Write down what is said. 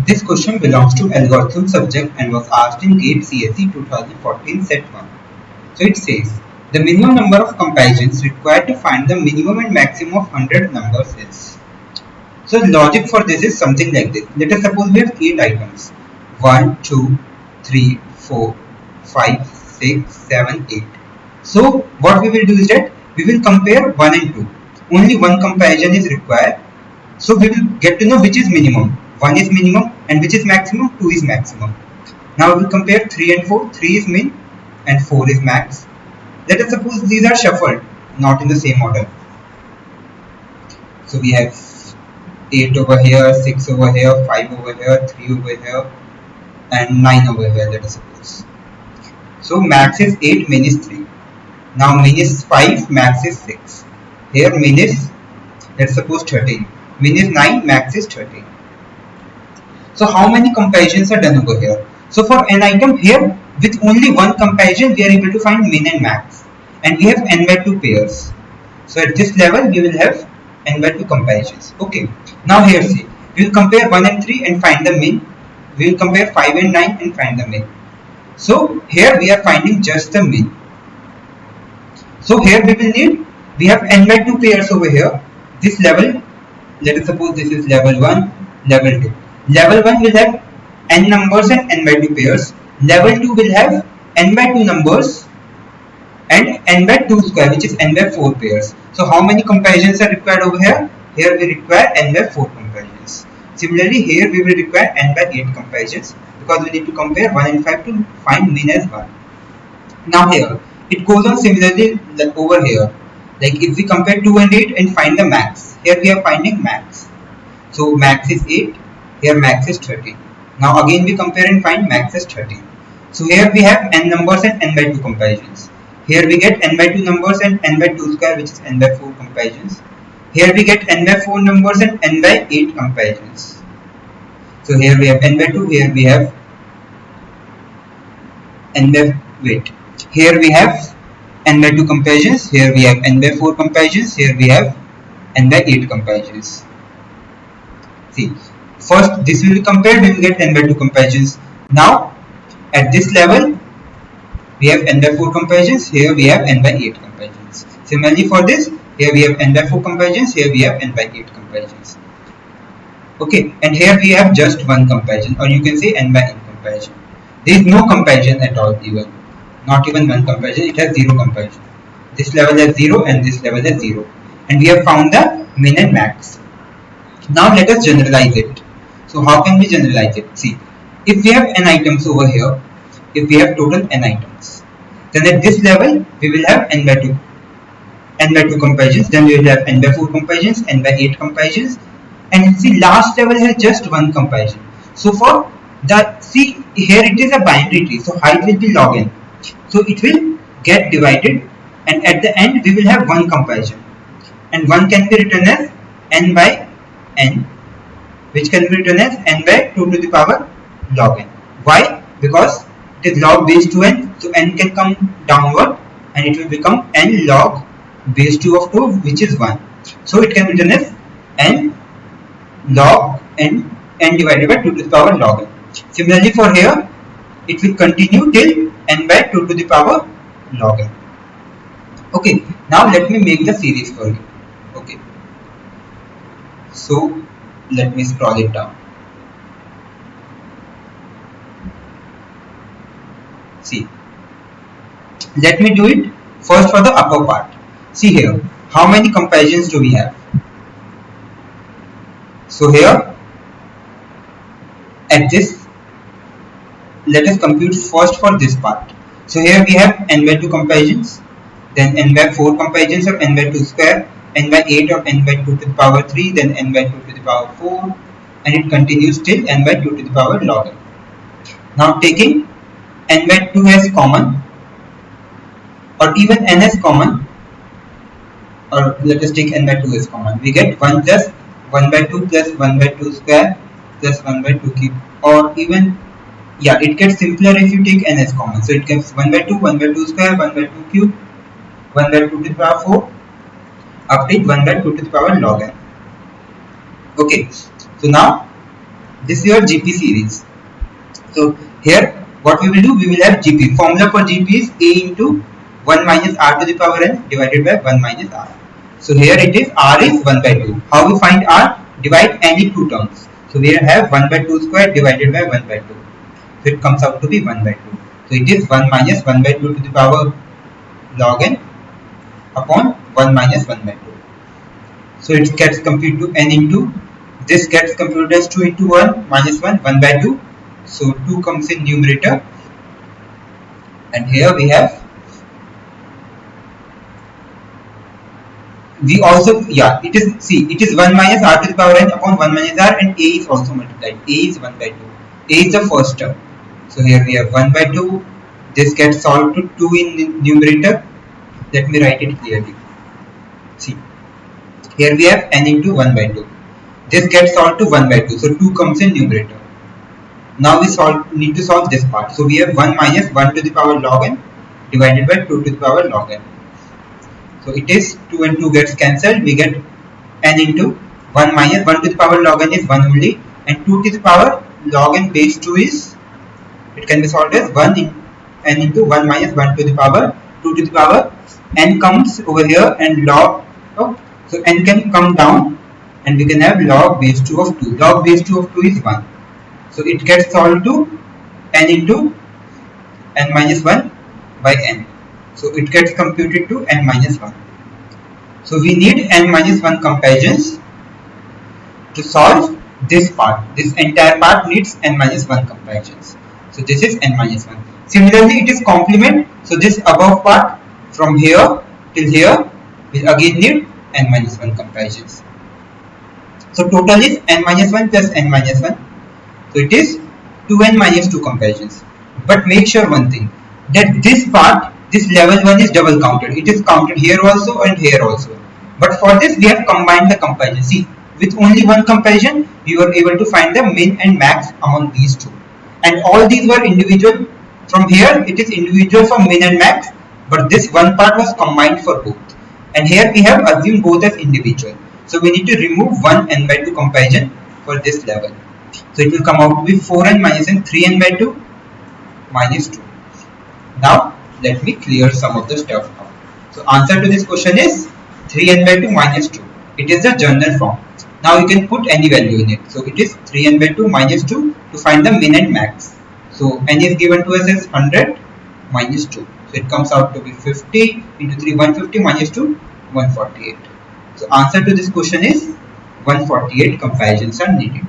This question belongs to algorithm subject and was asked in GATE CSE 2014 SET-1. So it says, the minimum number of comparisons required to find the minimum and maximum of 100 numbers is. So the logic for this is something like this. Let us suppose we have 8 items. 1, 2, 3, 4, 5, 6, 7, 8. So what we will do is that we will compare 1 and 2. Only one comparison is required. So we will get to know which is minimum. 1 is minimum and which is maximum, 2 is maximum. Now we will compare 3 and 4. 3 is min and 4 is max. Let us suppose these are shuffled, not in the same order. So we have 8 over here, 6 over here, 5 over here, 3 over here and 9 over here, let us suppose. So max is 8, min is 3. Now min is 5, max is 6. Here min is, let's suppose 13. Min is 9, max is 13. So how many comparisons are done over here? So for an item here, with only one comparison, we are able to find min and max. And we have n by 2 pairs. So at this level, we will have n by 2 comparisons. Okay. Now here see, we will compare 1 and 3 and find the min. We will compare 5 and 9 and find the min. So here we are finding just the min. So here we will need, we have n by 2 pairs over here. This level, let us suppose this is level 1, level 2. Level 1 will have n numbers and n by 2 pairs. Level 2 will have n by 2 numbers and n by 2 square, which is n by 4 pairs. So how many comparisons are required over here? Here we require n by 4 comparisons. Similarly, here we will require n by 8 comparisons because we need to compare 1 and 5 to find min as 1. Now here, it goes on similarly like over here. Like if we compare 2 and 8 and find the max, here we are finding max. So max is 8, here max is 13. Now again we compare and find max is 13. So here we have n numbers and n by 2 comparisons. Here we get n by 2 numbers and n by 2 square, which is n by 4 comparisons. Here we get n by 4 numbers and n by 8 comparisons. So here we have n by 2, here we have n by, wait, here we have n by 2 comparisons, here we have n by 4 comparisons, here we have n by 8 comparisons. See, first this will be compared, we will get n by 2 comparisons. Now at this level we have n by 4 comparisons, here we have n by 8 comparisons. Similarly for this, here we have n by 4 comparisons, here we have n by 8 comparisons. Okay, and here we have just one comparison, or you can say n by n comparison. There is no comparison at all, even not even one comparison, it has 0 comparison. This level has 0 and this level has 0, and we have found the min and max. Now let us generalize it. So how can we generalize it? See, if we have n items over here, if we have total n items, then at this level we will have n by 2 comparisons, then we will have n by 4 comparisons, n by 8 comparisons, and see last level has just one comparison. So for the, see here it is a binary tree, so height will be log n. So it will get divided and at the end we will have one comparison, and one can be written as n by n, which can be written as n by 2 to the power log n. Why? Because it is log base 2n, so n can come downward and it will become n log base 2 of 2, which is 1. So it can be written as n log n divided by 2 to the power log n. Similarly for here, it will continue till n by 2 to the power log n. Okay, now let me make the series for you. Okay, so let me scroll it down. See, let me do it first for the upper part. See here, how many comparisons do we have? So here, at this, let us compute first for this part. So here we have n by 2 comparisons, then n by 4 comparisons or n by 2 square, n by 8 or n by 2 to the power 3, then n by 2 to the power 4, and it continues till n by 2 to the power log n. Now taking n by 2 as common, or even n as common, or let us take n by 2 as common, we get 1 plus 1 by 2 plus 1 by 2 square plus 1 by 2 cube, or even, yeah, it gets simpler if you take n as common. So it gets 1 by 2, 1 by 2 square, 1 by 2 cube, 1 by 2 to the power 4, up to 1 by 2 to the power log n. Okay, so now This is your GP series. So here what we will do, we will have GP. Formula for GP is A into 1 minus R to the power n divided by 1 minus R. So here it is R is 1 by 2. How we find R? Divide n in two terms. So we have 1 by 2 square divided by 1 by 2. So it comes out to be 1 by 2. So it is 1 minus 1 by 2 to the power log n upon 1 minus 1 by 2. So it gets computed to n into, this gets computed as 2 into 1 minus 1, 1 by 2. So 2 comes in numerator, and here we have, we also, yeah, it is, see, it is 1 minus R to the power n upon 1 minus R, and A is also multiplied. A is 1 by 2. A is the first term. So here we have 1 by 2. This gets solved to 2 in numerator. Let me write it clearly. See, here we have n into 1 by 2. This gets solved to 1 by 2. So 2 comes in numerator. Now we need to solve this part. So we have 1 minus 1 to the power log n divided by 2 to the power log n. So it is 2 and 2 gets cancelled. We get n into 1 minus 1 to the power log n is 1 only, and 2 to the power log n base 2 is, it can be solved as 1 in n into 1 minus 1 to the power 2 to the power n comes over here, and log, so n can come down and we can have log base 2 of 2. Log base 2 of 2 is 1. So it gets solved to n into n minus 1 by n. So it gets computed to n minus 1. So we need n minus 1 comparisons to solve this part. This entire part needs n minus 1 comparisons. So this is n minus 1. Similarly, it is complement. So this above part from here till here will again need n minus 1 comparisons. So total is n minus 1 plus n minus 1. So it is 2n minus 2 comparisons. But make sure one thing, that this part, this level 1 is double counted. It is counted here also and here also. But for this we have combined the comparison. See, with only one comparison we were able to find the min and max among these two. And all these were individual. From here it is individual for min and max, but this one part was combined for both. And here we have assumed both as individual. So we need to remove one n by 2 comparison for this level. So it will come out to be 4n minus n, 3n by 2 minus 2. Now let me clear some of the stuff out. So answer to this question is 3n by 2 minus 2. It is the general form. Now you can put any value in it. So it is 3n by 2 minus 2 to find the min and max. So n is given to us as 100 minus 2. So it comes out to be 50 into 3, 150 minus 2, 148. So answer to this question is 148 comparisons are needed.